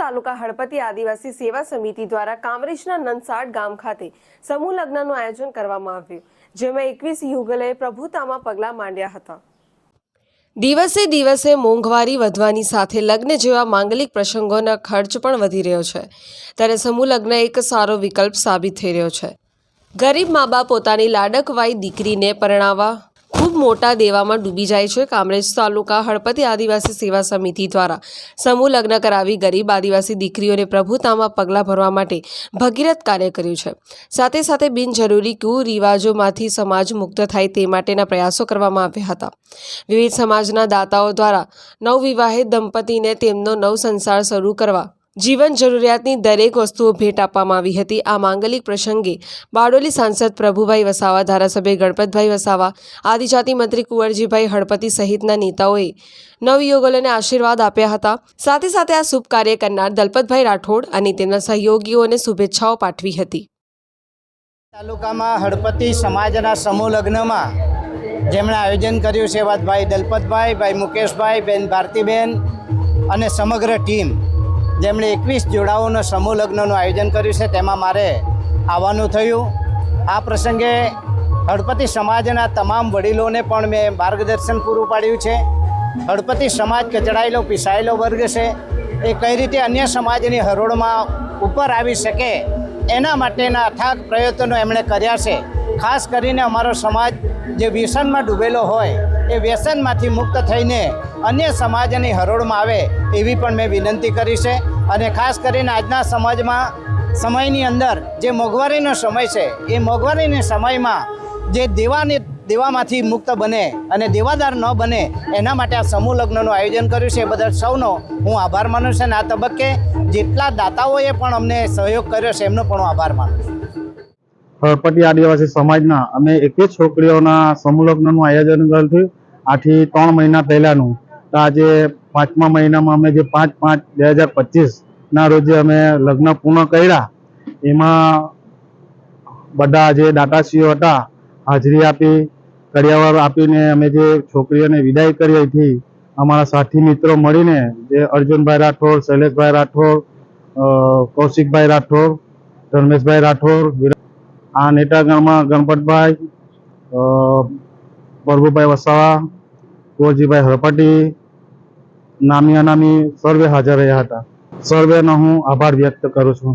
તાલુકા હળપતિ આદિવાસી સેવા સમિતિ દ્વારા કામરેજના નંદસાડ ગામ ખાતે સમૂહ લગ્નનું આયોજન કરવામાં આવ્યું, જેમાં 21 યુગલોએ પ્રભુતામાં પગલાં માંડ્યા હતા। દિવસે દિવસે મોંઘવારી વધવાની સાથે લગ્ન જેવા માંગલિક પ્રસંગોના ખર્ચ પણ વધી રહ્યો છે, ત્યારે સમૂહ લગ્ન એક સારો વિકલ્પ સાબિત થઈ રહ્યો છે। ગરીબ મા બાપ પોતાની લાડકવાઈ દીકરીને પરણાવવા ખૂબ મોટા દેવામાં ડૂબી જાય છે। કામરેજ તાલુકા હળપતિ આદિવાસી સેવા સમિતિ દ્વારા સમૂહ લગ્ન કરાવી ગરીબ આદિવાસી દીકરીઓને પ્રભુતામાં પગલાં ભરવા માટે ભગીરથ કાર્ય કર્યું છે। સાથે સાથે બિનજરૂરી કુરિવાજોમાંથી સમાજ મુક્ત થાય તે માટેના પ્રયાસો કરવામાં આવ્યા હતા। વિવિધ સમાજના દાતાઓ દ્વારા નવવિવાહિત દંપતીને તેમનો નવ સંસાર શરૂ કરવા જીવન જરૂરિયાતની દરેક વસ્તુઓ ભેટ આપવામાં આવી હતી। આ માંગલિક પ્રસંગે બારડોલી સાંસદ પ્રભુભાઈ વસાવા, ધારાસભ્ય ગણપતભાઈ વસાવા, આદિજાતિ મંત્રી કુંવરજીભાઈ હળપતિ સહિતના નેતાઓએ નવયુગલોને આશીર્વાદ આપ્યા હતા। સાથે સાથે આ શુભ કાર્ય કરનાર દલપતભાઈ રાઠોડ અને તેમના સહયોગીઓને શુભેચ્છાઓ પાઠવી હતી। તાલુકામાં હળપતિ સમાજના સમૂહ લગ્નમાં જેમણે આયોજન કર્યું છે એવા ભાઈ દલપતભાઈ, ભાઈ મુકેશભાઈ, બેન ભારતીબેન અને સમગ્ર ટીમ જેમણે 21 જોડાઓનો સમૂહ લગ્નનું આયોજન કર્યું છે, તેમાં મારે આવવાનું થયું। આ પ્રસંગે હળપતિ સમાજના તમામ વડીલોને પણ મેં માર્ગદર્શન પૂરું પાડ્યું છે। હળપતિ સમાજ કચડાયેલો પીસાયેલો વર્ગ છે, એ કઈ રીતે અન્ય સમાજની હરોળમાં ઉપર આવી શકે એના માટેના અથાગ પ્રયત્નો એમણે કર્યા છે। ખાસ કરીને અમારો સમાજ જે વ્યસનમાં ડૂબેલો હોય એ વ્યસનમાંથી મુક્ત થઈને અન્ય સમાજની હરોળમાં આવે એવી પણ મેં વિનંતી કરી છે। અને ખાસ કરીને આજના સમયની અંદર જે મોંઘવારીનો સમય છે એ મોંઘવારીના સમયમાં જે દેવામાંથી મુક્ત બને અને દેવાદાર ન બને એના માટે આ સમૂહ લગ્નનું આયોજન કર્યું છે, એ બદલ સૌનો હું આભાર માનું છું। અને આ તબક્કે જેટલા દાતાઓએ પણ અમને સહયોગ કર્યો છે એમનો પણ હું આભાર માનું છું। હળપતિ આદિવાસી સમાજના અમે 21 છોકરીઓના સમૂહ લગ્નનું આયોજન કરેલ છે। આથી 3 મહિના પહેલાનું આજે 5મા મહિનામાં અમે જે 5/5/2025 ના રોજ અમે લગ્ન પૂર્ણ કર્યા, એમાં બધા જે દાતાશ્રીઓ હતા હાજરી આપી, કરિયાવર આપીને અમે જે છોકરીઓને વિદાય કરી હતી, અમારા સાથી મિત્રો મળીને જે અર્જુનભાઈ રાઠોડ, શૈલેષભાઈ રાઠોડ, કૌશિકભાઈ રાઠોડ, ધર્મેશભાઈ રાઠોડ, આ નેતાગણમાં ગણપતભાઈ, પ્રભુભાઈ વસાવા, કુંવરજીભાઈ હળપતિ, નામી અનામી સર્વે હાજર રહ્યા હતા। સર્વેનો હું આભાર વ્યક્ત કરું છું।